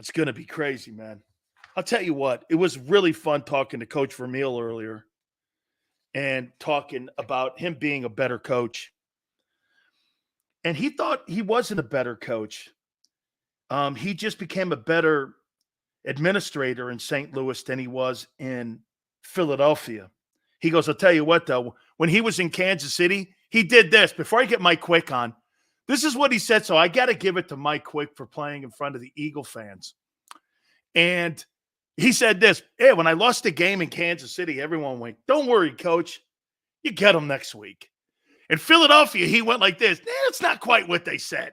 It's going to be crazy, man. I'll tell you what, it was really fun talking to Coach Vermeil earlier and talking about him being a better coach. And he thought he wasn't a better coach. He just became a better administrator in St. Louis than he was in Philadelphia. He goes, I'll tell you what, though, when he was in Kansas City, he did this. Before I get Mike Quick on, this is what he said. So I got to give it to Mike Quick for playing in front of the Eagle fans. And he said this, hey, when I lost the game in Kansas City, everyone went, don't worry, coach. You get them next week. In Philadelphia, he went like this. It's not quite what they said.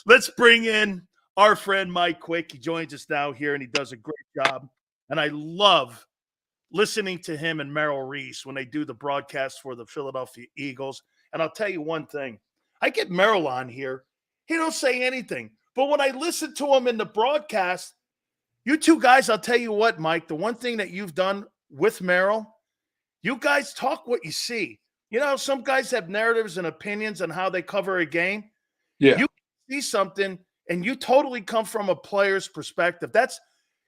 Let's bring in our friend Mike Quick. He joins us now here, and he does a great job. And I love listening to him and Merrill Reese when they do the broadcast for the Philadelphia Eagles. And I'll tell you one thing. I get Merrill on here. He don't say anything. But when I listen to him in the broadcast, you two guys, I'll tell you what, Mike, the one thing that you've done with Merrill, you guys talk what you see. You know, some guys have narratives and opinions on how they cover a game. Yeah. You see something, and you totally come from a player's perspective. That's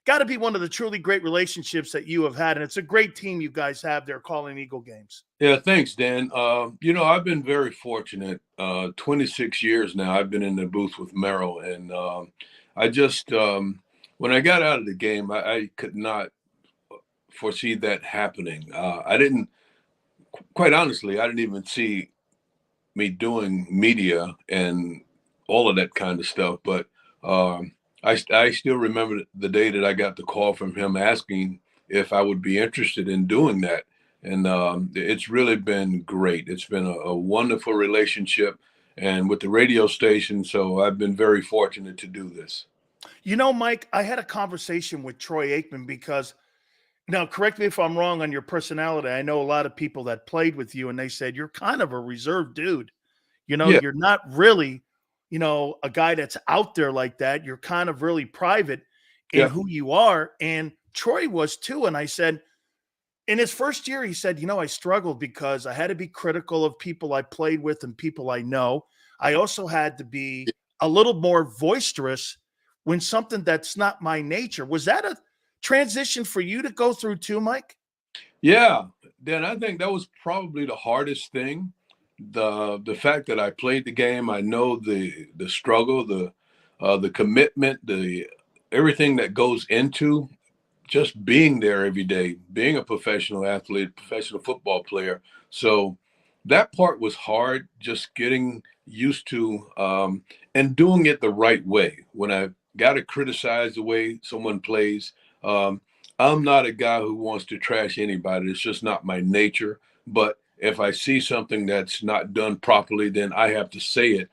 got to be one of the truly great relationships that you have had, and it's a great team you guys have there calling Eagle games. Yeah, thanks, Dan. I've been very fortunate. 26 years now, I've been in the booth with Merrill, and I just when I got out of the game, I could not foresee that happening. Quite honestly, I didn't even see me doing media and all of that kind of stuff. But I still remember the day that I got the call from him asking if I would be interested in doing that. And it's really been great. It's been a wonderful relationship, and with the radio station. So I've been very fortunate to do this. You know, Mike, I had a conversation with Troy Aikman because, now correct me if I'm wrong on your personality. I know a lot of people that played with you, and they said you're kind of a reserved dude. You know, Yeah. You're not really, a guy that's out there like that. You're kind of really private in who you are. And Troy was too. And I said, in his first year, he said, I struggled because I had to be critical of people I played with and people I know. I also had to be a little more boisterous when something that's not my nature. Was that a transition for you to go through too, Mike? Yeah, Dan, I think that was probably the hardest thing. The fact that I played the game, I know the struggle, the commitment, the everything that goes into just being there every day, being a professional athlete, professional football player. So that part was hard, just getting used to and doing it the right way. When I got to criticize the way someone plays, I'm not a guy who wants to trash anybody. It's just not my nature. But if I see something that's not done properly, then I have to say it.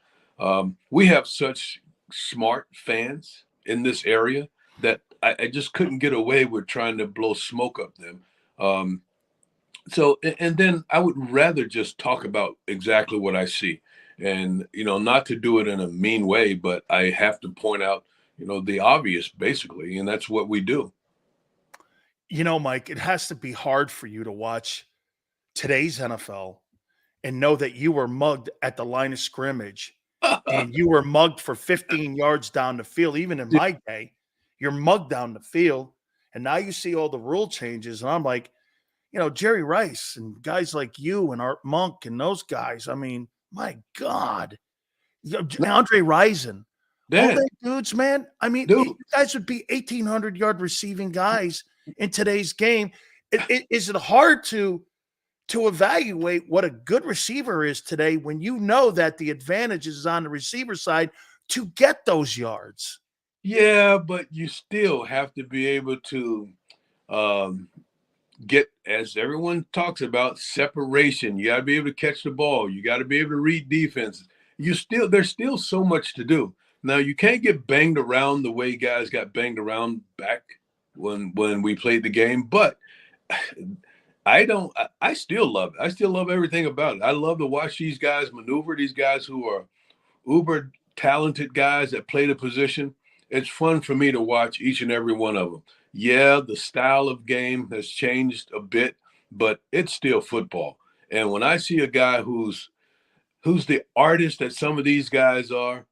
We have such smart fans in this area that I just couldn't get away with trying to blow smoke up them. And then I would rather just talk about exactly what I see, and not to do it in a mean way, but I have to point out the obvious, basically, and that's what we do. Mike, it has to be hard for you to watch today's NFL and know that you were mugged at the line of scrimmage and you were mugged for 15 yards down the field. Even in my day, you're mugged down the field. And now you see all the rule changes. And I'm like, Jerry Rice and guys like you and Art Monk and those guys. I mean, my God. Andre Rison. All those dudes, man. I mean, you guys would be 1,800-yard receiving guys in today's game. Is it hard to evaluate what a good receiver is today when you know that the advantage is on the receiver side to get those yards? Yeah, but you still have to be able to get, as everyone talks about, separation. You got to be able to catch the ball. You got to be able to read defenses. There's still so much to do. Now, you can't get banged around the way guys got banged around back when we played the game, but I still love it. I still love everything about it. I love to watch these guys maneuver, these guys who are uber talented guys that play the position. It's fun for me to watch each and every one of them. Yeah, the style of game has changed a bit, but it's still football. And when I see a guy who's the artist that some of these guys are,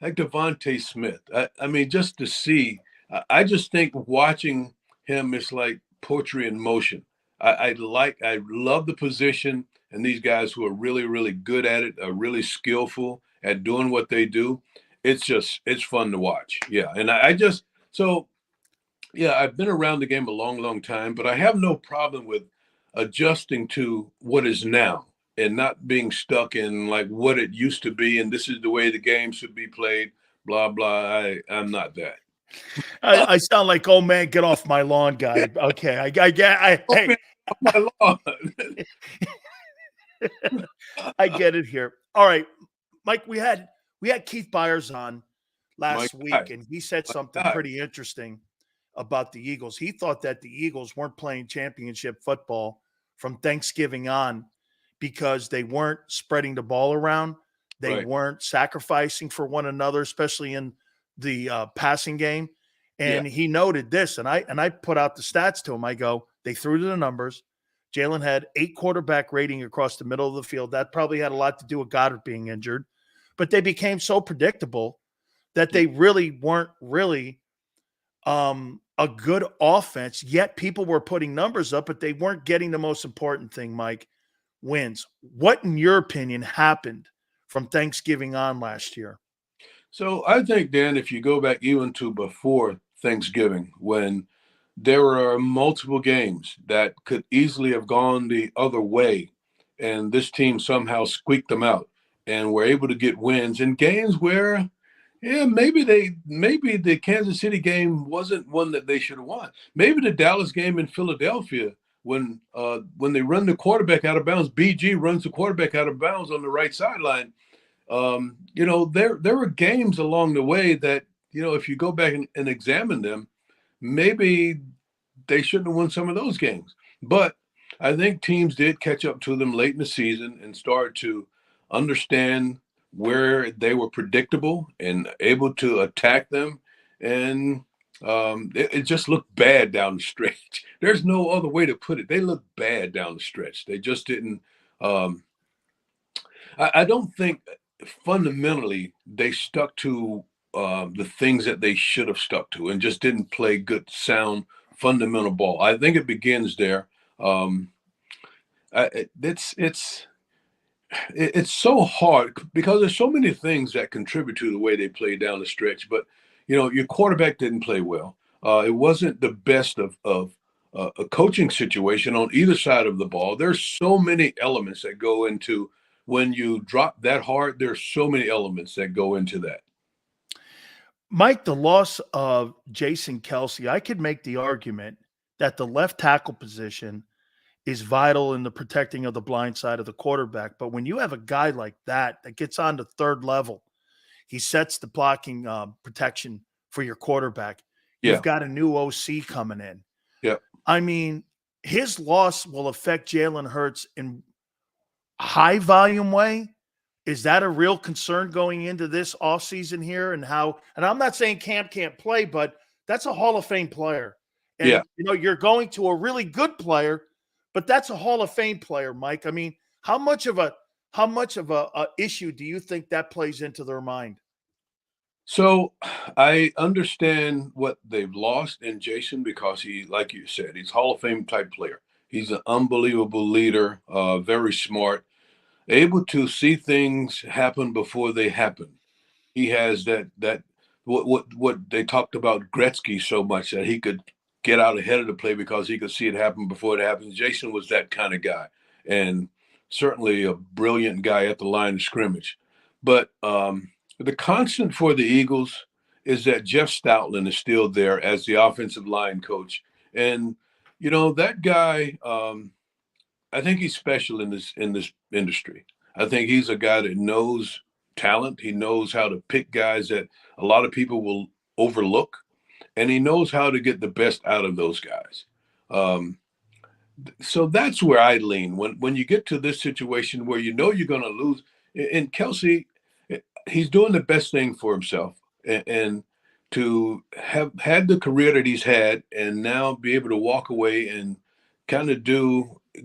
like DeVonta Smith. I mean, just to see, I just think watching him is like poetry in motion. I love the position, and these guys who are really, really good at it, are really skillful at doing what they do. It's fun to watch. Yeah. And I just, so yeah, I've been around the game a long, long time, but I have no problem with adjusting to what is now and not being stuck in like what it used to be. And this is the way the game should be played, blah, blah. I'm not that. I sound like, oh man, get off my lawn, guy. Okay, I get. Hey, my lawn. I get it here. All right, Mike. We had Keith Byers on last week, and he said something pretty interesting about the Eagles. He thought that the Eagles weren't playing championship football from Thanksgiving on because they weren't spreading the ball around. They weren't sacrificing for one another, especially in the passing game. And he noted this, and I put out the stats to him. I go, they threw to the numbers. Jalen had 8 quarterback rating across the middle of the field. That probably had a lot to do with Goddard being injured. But they became so predictable that they really weren't really a good offense, yet people were putting numbers up, but they weren't getting the most important thing, Mike, wins. What, in your opinion, happened from Thanksgiving on last year? So I think, Dan, if you go back even to before Thanksgiving, when there were multiple games that could easily have gone the other way, and this team somehow squeaked them out and were able to get wins in games where maybe the Kansas City game wasn't one that they should have won. Maybe the Dallas game in Philadelphia when they run the quarterback out of bounds, BG runs the quarterback out of bounds on the right sideline. There were games along the way that, if you go back and examine them, maybe they shouldn't have won some of those games. But I think teams did catch up to them late in the season and start to understand where they were predictable and able to attack them. And it just looked bad down the stretch. There's no other way to put it. They looked bad down the stretch. They just didn't. I don't think fundamentally they stuck to the things that they should have stuck to and just didn't play good, sound, fundamental ball. I think it begins there. It's so hard because there's so many things that contribute to the way they play down the stretch. But your quarterback didn't play well. It wasn't the best of a coaching situation on either side of the ball. There's so many elements that go into when you drop that hard. There's so many elements that go into that. Mike, the loss of Jason Kelce, I could make the argument that the left tackle position is vital in the protecting of the blind side of the quarterback. But when you have a guy like that gets on the third level, he sets the blocking protection for your quarterback. You've got a new OC coming in. Yeah. I mean, his loss will affect Jalen Hurts in a high volume way. Is that a real concern going into this offseason here and I'm not saying Camp can't play, but that's a Hall of Fame player. And, you're going to a really good player, but that's a Hall of Fame player, Mike. I mean, how much of a issue do you think that plays into their mind? So I understand what they've lost in Jason because he, like you said, he's Hall of Fame type player. He's an unbelievable leader, very smart, able to see things happen before they happen. He has that what they talked about Gretzky so much, that he could get out ahead of the play because he could see it happen before it happens. Jason was that kind of guy, and certainly a brilliant guy at the line of scrimmage. But the constant for the Eagles is that Jeff Stoutland is still there as the offensive line coach. And, that guy, I think he's special in this industry. I think he's a guy that knows talent. He knows how to pick guys that a lot of people will overlook, and he knows how to get the best out of those guys. So that's where I lean when you get to this situation where you're going to lose. And Kelce, he's doing the best thing for himself, and to have had the career that he's had and now be able to walk away and kind of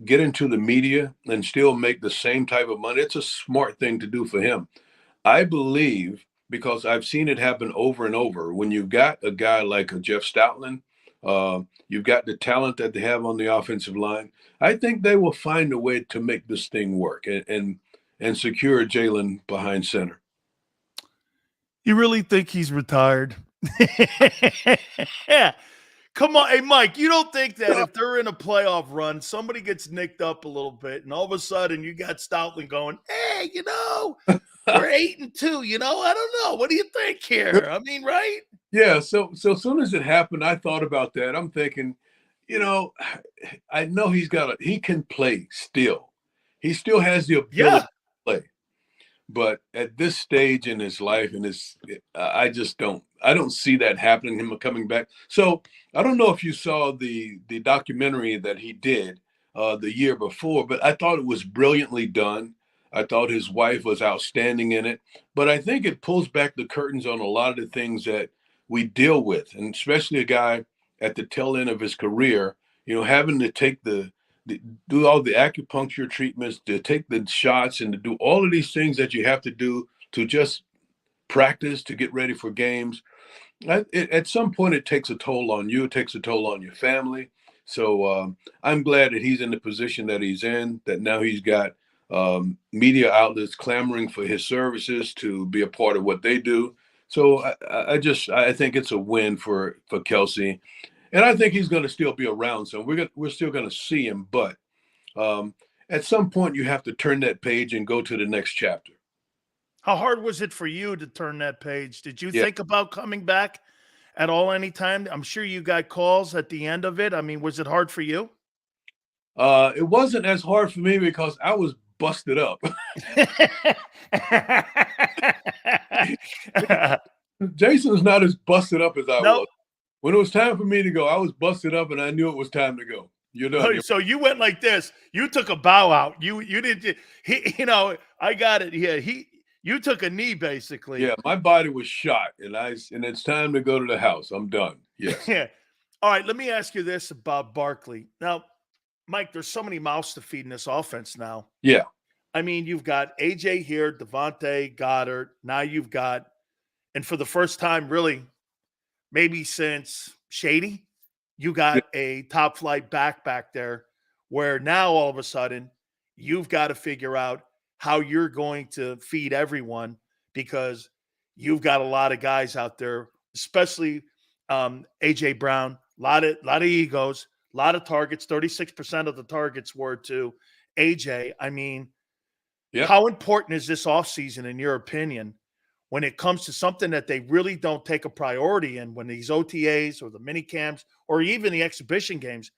get into the media and still make the same type of money. It's a smart thing to do for him. I believe because I've seen it happen over and over. When you've got a guy like a Jeff Stoutland, you've got the talent that they have on the offensive line. I think they will find a way to make this thing work and secure Jalen behind center. You really think he's retired? Yeah. Come on. Hey, Mike, you don't think that if they're in a playoff run, somebody gets nicked up a little bit, and all of a sudden you got Stoutland going, hey, we're 8-2, I don't know. What do you think here? I mean, right? Yeah. So as soon as it happened, I thought about that. I'm thinking, I know he can play still. He still has the ability Yeah. to play. But at this stage in his life, I don't see that happening, him coming back. So I don't know if you saw the documentary that he did the year before, but I thought it was brilliantly done. I thought his wife was outstanding in it. But I think it pulls back the curtains on a lot of the things that we deal with, and especially a guy at the tail end of his career, having to take do all the acupuncture treatments, to take the shots, and to do all of these things that you have to do to just practice, to get ready for games. At some point, it takes a toll on you. It takes a toll on your family. So I'm glad that he's in the position that he's in, that now he's got media outlets clamoring for his services to be a part of what they do. So I think it's a win for Kelce. And I think he's going to still be around. So we're still going to see him. But at some point, you have to turn that page and go to the next chapter. How hard was it for you to turn that page? Did you Yeah. think about coming back at all anytime? I'm sure you got calls at the end of it. I mean, was it hard for you? It wasn't as hard for me because I was busted up. Jason's not as busted up as I Nope. was. When it was time for me to go, I was busted up and I knew it was time to go. You're done. So you went like this. You took a bow out. You didn't. I got it. Yeah. You took a knee basically. Yeah, my body was shot, and it's time to go to the house. I'm done. Yes. Yeah. All right. Let me ask you this about Barkley. Now, Mike, there's so many mouths to feed in this offense now. Yeah. I mean, you've got AJ here, DeVonta, Goddard. Now you've got, and for the first time, really, maybe since Shady, you got a top flight back there where now all of a sudden you've got to figure out how you're going to feed everyone because you've got a lot of guys out there, especially AJ Brown, a lot of egos, a lot of targets. 36% of the targets were to AJ. I mean, how important is this offseason in your opinion when it comes to something that they really don't take a priority in, when these OTAs or the mini camps or even the exhibition games,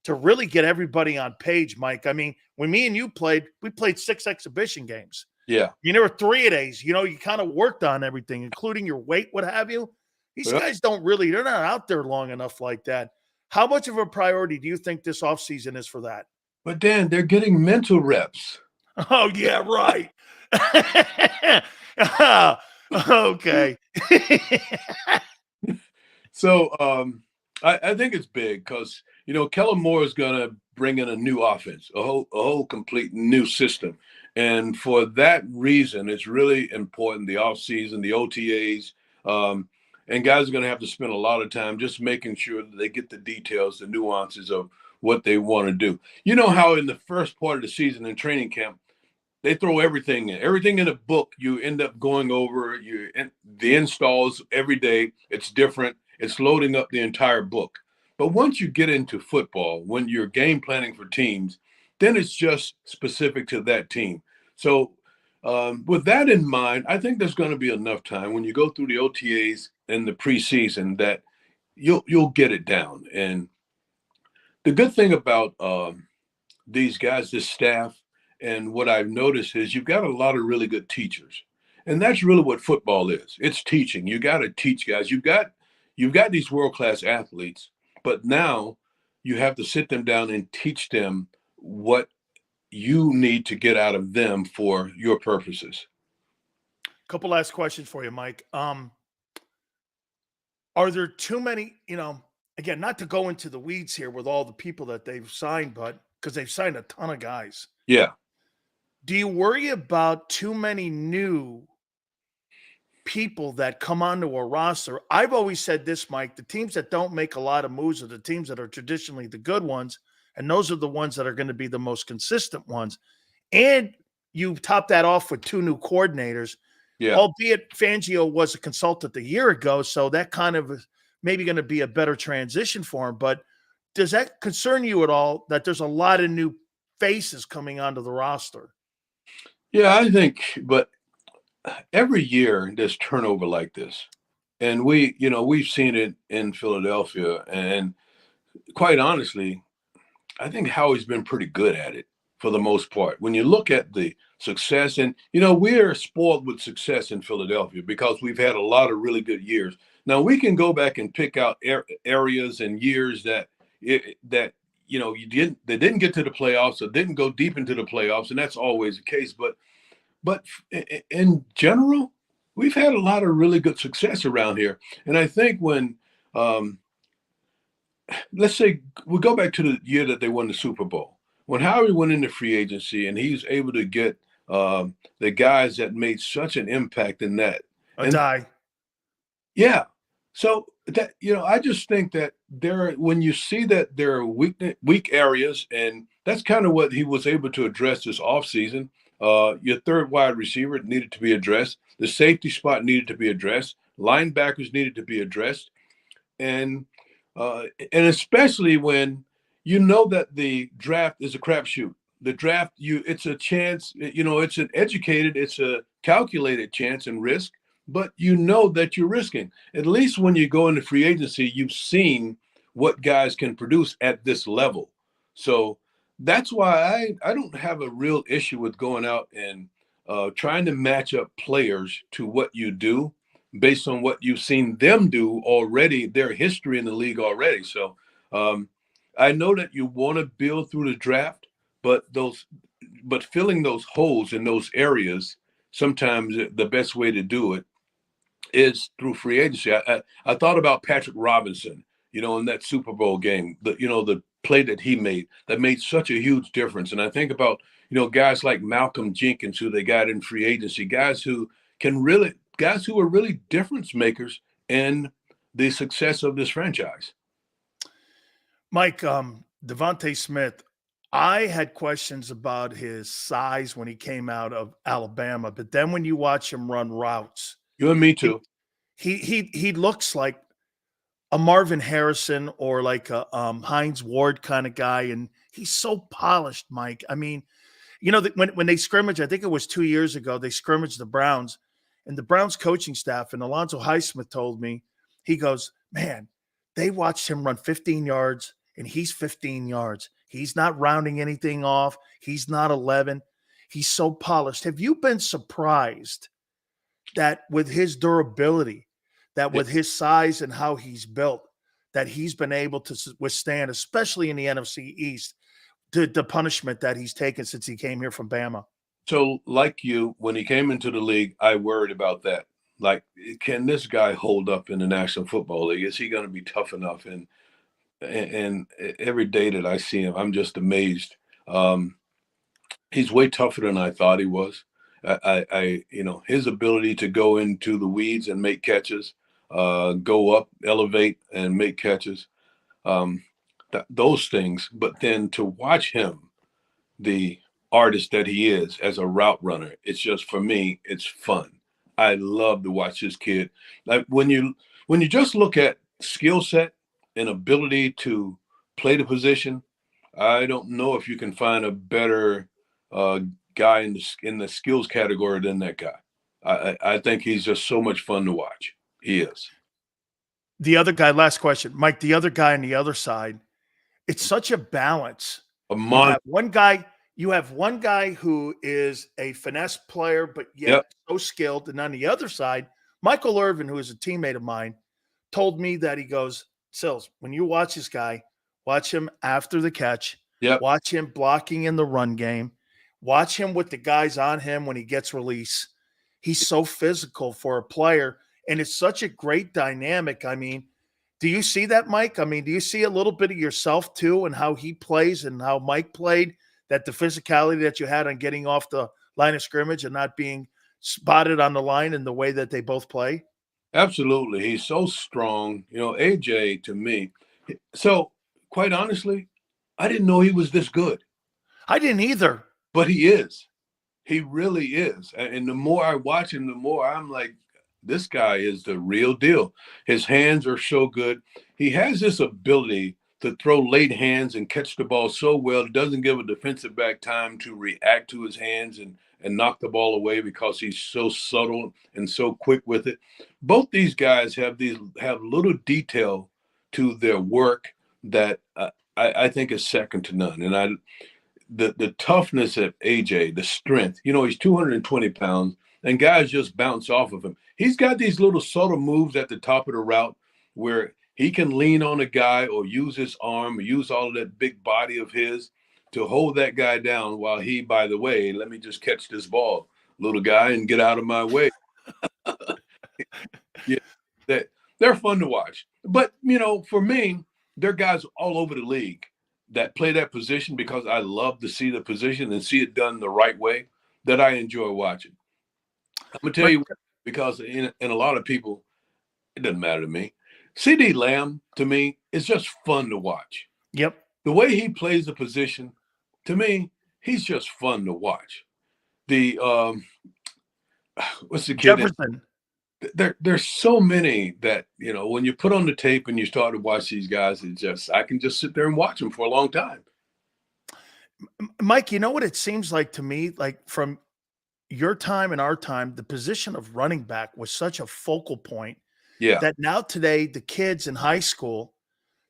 to really get everybody on page, Mike? I mean, when me and you played, we played 6 exhibition games. Yeah. There were 3 of days, you kind of worked on everything, including your weight, what have you. These guys they're not out there long enough like that. How much of a priority do you think this offseason is for that? But Dan, they're getting mental reps. Oh, yeah, right. Okay. So I think it's big because Kellen Moore is going to bring in a new offense, a whole complete new system, and for that reason, it's really important, the offseason, the OTAs, and guys are going to have to spend a lot of time just making sure that they get the details, the nuances of what they want to do. You know how in the first part of the season in training camp, they throw everything in a book. You end up going over the installs every day. It's different. It's loading up the entire book. But once you get into football, when you're game planning for teams, then it's just specific to that team. So with that in mind, I think there's going to be enough time when you go through the OTAs and the preseason that you'll get it down. And the good thing about these guys, this staff, and what I've noticed is you've got a lot of really good teachers. And that's really what football is. It's teaching. You got to teach guys. You've got these world-class athletes, but now you have to sit them down and teach them what you need to get out of them for your purposes. Couple last questions for you, Mike. Are there too many, again, not to go into the weeds here with all the people that they've signed, but because they've signed a ton of guys. Yeah. Do you worry about too many new people that come onto a roster. I've always said this, Mike, the teams that don't make a lot of moves are the teams that are traditionally the good ones, and those are the ones that are going to be the most consistent ones. And you top that off with 2 new coordinators, Yeah. albeit Fangio was a consultant a year ago, so that kind of is maybe going to be a better transition for him. But does that concern you at all that there's a lot of new faces coming onto the roster? Yeah, I think, but every year there's turnover like this. And we've seen it in Philadelphia. And quite honestly, I think Howie's been pretty good at it for the most part. When you look at the success, and we're spoiled with success in Philadelphia because we've had a lot of really good years. Now we can go back and pick out areas and years that they didn't get to the playoffs or didn't go deep into the playoffs, and that's always the case. But in general, we've had a lot of really good success around here, and I think when let's say we go back to the year that they won the Super Bowl. When Howie went into free agency and he was able to get the guys that made such an impact in that. Yeah. So that, I just think that when you see that there are weak areas, and that's kind of what he was able to address this offseason. Your third wide receiver needed to be addressed. The safety spot needed to be addressed. Linebackers needed to be addressed. And especially when you know that the draft is a crapshoot. The draft, it's a chance, it's an educated, it's a calculated chance and risk, but you know that you're risking. At least when you go into free agency, you've seen what guys can produce at this level. So that's why I don't have a real issue with going out and trying to match up players to what you do based on what you've seen them do already, their history in the league already. So I know that you want to build through the draft, but filling those holes in those areas, sometimes the best way to do it is through free agency. I thought about Patrick Robinson, in that Super Bowl game, the play that he made that made such a huge difference. And I think about, guys like Malcolm Jenkins, who they got in free agency, guys who are really difference makers in the success of this franchise. Mike, DeVonta Smith, I had questions about his size when he came out of Alabama, but then when you watch him run routes, you and me too, he looks like a Marvin Harrison or like a Hines Ward kind of guy, and he's so polished, Mike. I mean, when they scrimmage, I think it was 2 years ago, they scrimmaged the Browns, and the Browns coaching staff, and Alonzo Highsmith told me, he goes, man, they watched him run 15 yards, and he's 15 yards. He's not rounding anything off. He's not 11. He's so polished. Have you been surprised that with his durability, that with his size and how he's built, that he's been able to withstand, especially in the NFC East, the punishment that he's taken since he came here from Bama? So like you, when he came into the league, I worried about that. Like, can this guy hold up in the National Football League? Is he going to be tough enough? And every day that I see him, I'm just amazed. He's way tougher than I thought he was. His ability to go into the weeds and make catches, go up, elevate, and make catches, those things. But then to watch him, the artist that he is as a route runner, it's just, for me, it's fun. I love to watch this kid. Like when you just look at skill set and ability to play the position, I don't know if you can find a better guy in the skills category than that guy. I think he's just so much fun to watch. He is. The other guy, last question, Mike, the other guy on the other side, it's such a balance. You have one guy who is a finesse player, but yet so skilled. And on the other side, Michael Irvin, who is a teammate of mine, told me that he goes, Sills, when you watch this guy, watch him after the catch, watch him blocking in the run game, watch him with the guys on him when he gets release. He's so physical for a player, and it's such a great dynamic. I mean, do you see that, Mike? I mean, do you see a little bit of yourself too and how he plays and how Mike played, that the physicality that you had on getting off the line of scrimmage and not being spotted on the line and the way that they both play? Absolutely. He's so strong. You know, AJ to me. So, quite honestly, I didn't know he was this good, I didn't either. but he is. He really is. And the more I watch him, the more I'm like, this guy is the real deal. His hands are so good. He has this ability to throw late hands and catch the ball so well. It doesn't give a defensive back time to react to his hands and knock the ball away because he's so subtle and so quick with it. Both these guys have little detail to their work that I think is second to none. And the toughness of AJ, the strength, you know, he's 220 pounds and guys just bounce off of him. He's got these little subtle moves at the top of the route where he can lean on a guy or use his arm or use all of that big body of his to hold that guy down while he, by the way, let me just catch this ball, little guy, and get out of my way. Yeah, they're fun to watch. But, you know, for me, they're guys all over the league that play that position because I love to see the position and see it done the right way that I enjoy watching. I'm going to tell you, because in a lot of people, it doesn't matter to me. CD Lamb, to me, is just fun to watch. Yep. The way he plays the position, to me, he's just fun to watch. The what's the kid? Jefferson. There's so many that, you know, when you put on the tape and you start to watch these guys, I can just sit there and watch them for a long time. Mike, you know what it seems like to me? Like from your time and our time, the position of running back was such a focal point. Yeah. That now today, the kids in high school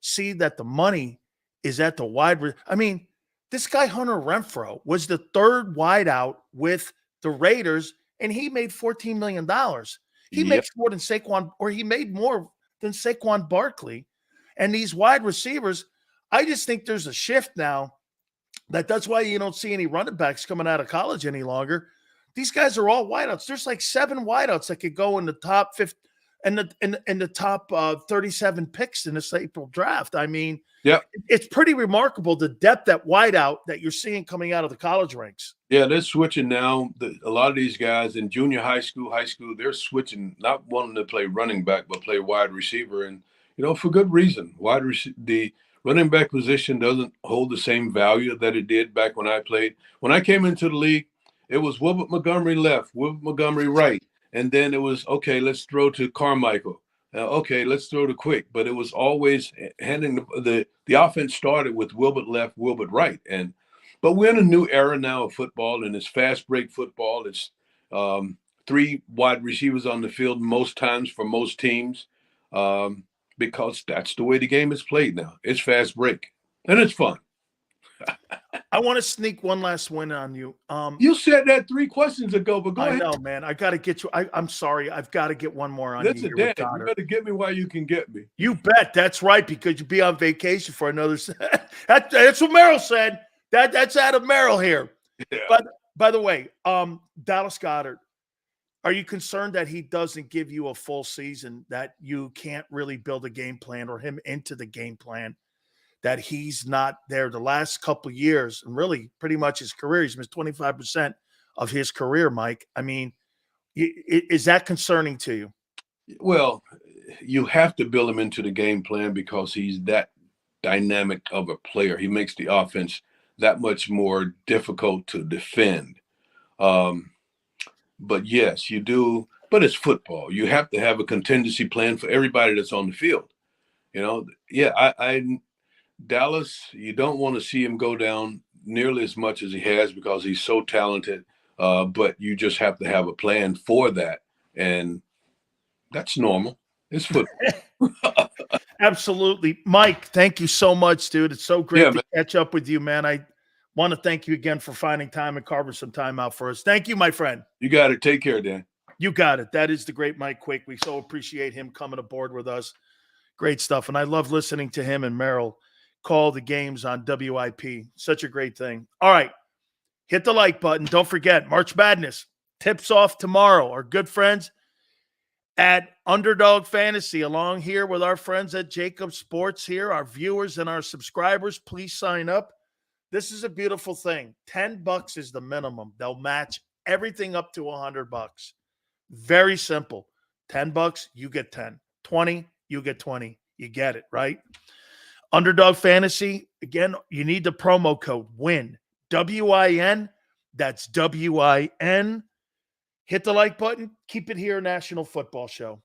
see that the money is at the wide. I mean, this guy, Hunter Renfrow, was the third wideout with the Raiders, and he made $14 million. He makes more than Saquon, or he made more than Saquon Barkley. And these wide receivers, I just think there's a shift now that's why you don't see any running backs coming out of college any longer. These guys are all wideouts. There's like 7 wideouts that could go in the top 50 and the top 37 picks in this April draft. I mean, yeah, it's pretty remarkable the depth at wideout that you're seeing coming out of the college ranks. Yeah, they're switching now. A lot of these guys in junior high school, they're switching, not wanting to play running back, but play wide receiver. And, you know, for good reason. The running back position doesn't hold the same value that it did back when I played. When I came into the league, it was Wilbert Montgomery left, Wilbert Montgomery right. And then it was, okay, let's throw to Carmichael. Okay, let's throw to Quick. But it was always handing the offense started with Wilbert left, Wilbert right. But we're in a new era now of football, and it's fast break football. It's 3 wide receivers on the field most times for most teams because that's the way the game is played now. It's fast break, and it's fun. I want to sneak one last win on you. You said that 3 questions ago, but go ahead. I know, man. I got to get you. I'm sorry. I've got to get one more on Listen, you. Dan, you better get me while you can get me. You bet. That's right, because you'd be on vacation for another. That's what Merrill said. That's out of Merrill here. Yeah. But by the way, Dallas Goedert, are you concerned that he doesn't give you a full season, that you can't really build a game plan or him into the game plan, that he's not there the last couple of years and really pretty much his career? He's missed 25% of his career, Mike. I mean, is that concerning to you? Well, you have to build him into the game plan because he's that dynamic of a player. He makes the offense that much more difficult to defend. But yes, you do. But it's football. You have to have a contingency plan for everybody that's on the field. You know, yeah, Dallas, you don't want to see him go down nearly as much as he has because he's so talented. But you just have to have a plan for that. And that's normal. It's football. Absolutely. Mike, thank you so much, dude. It's so great to catch up with you, man. I want to thank you again for finding time and carving some time out for us. Thank you, my friend. You got it. Take care, Dan. You got it. That is the great Mike Quick. We so appreciate him coming aboard with us. Great stuff. And I love listening to him and Merrill call the games on WIP. Such a great thing. All right. Hit the like button. Don't forget, March Madness tips off tomorrow. Our good friends at Underdog Fantasy, along here with our friends at JAKIB Sports here, our viewers and our subscribers, please sign up. This is a beautiful thing. $10 is the minimum. They'll match everything up to $100. Very simple. $10, you get 10. 20, you get 20. You get it, right? Underdog Fantasy, again, you need the promo code WIN. WIN. That's WIN. Hit the like button. Keep it here, National Football Show.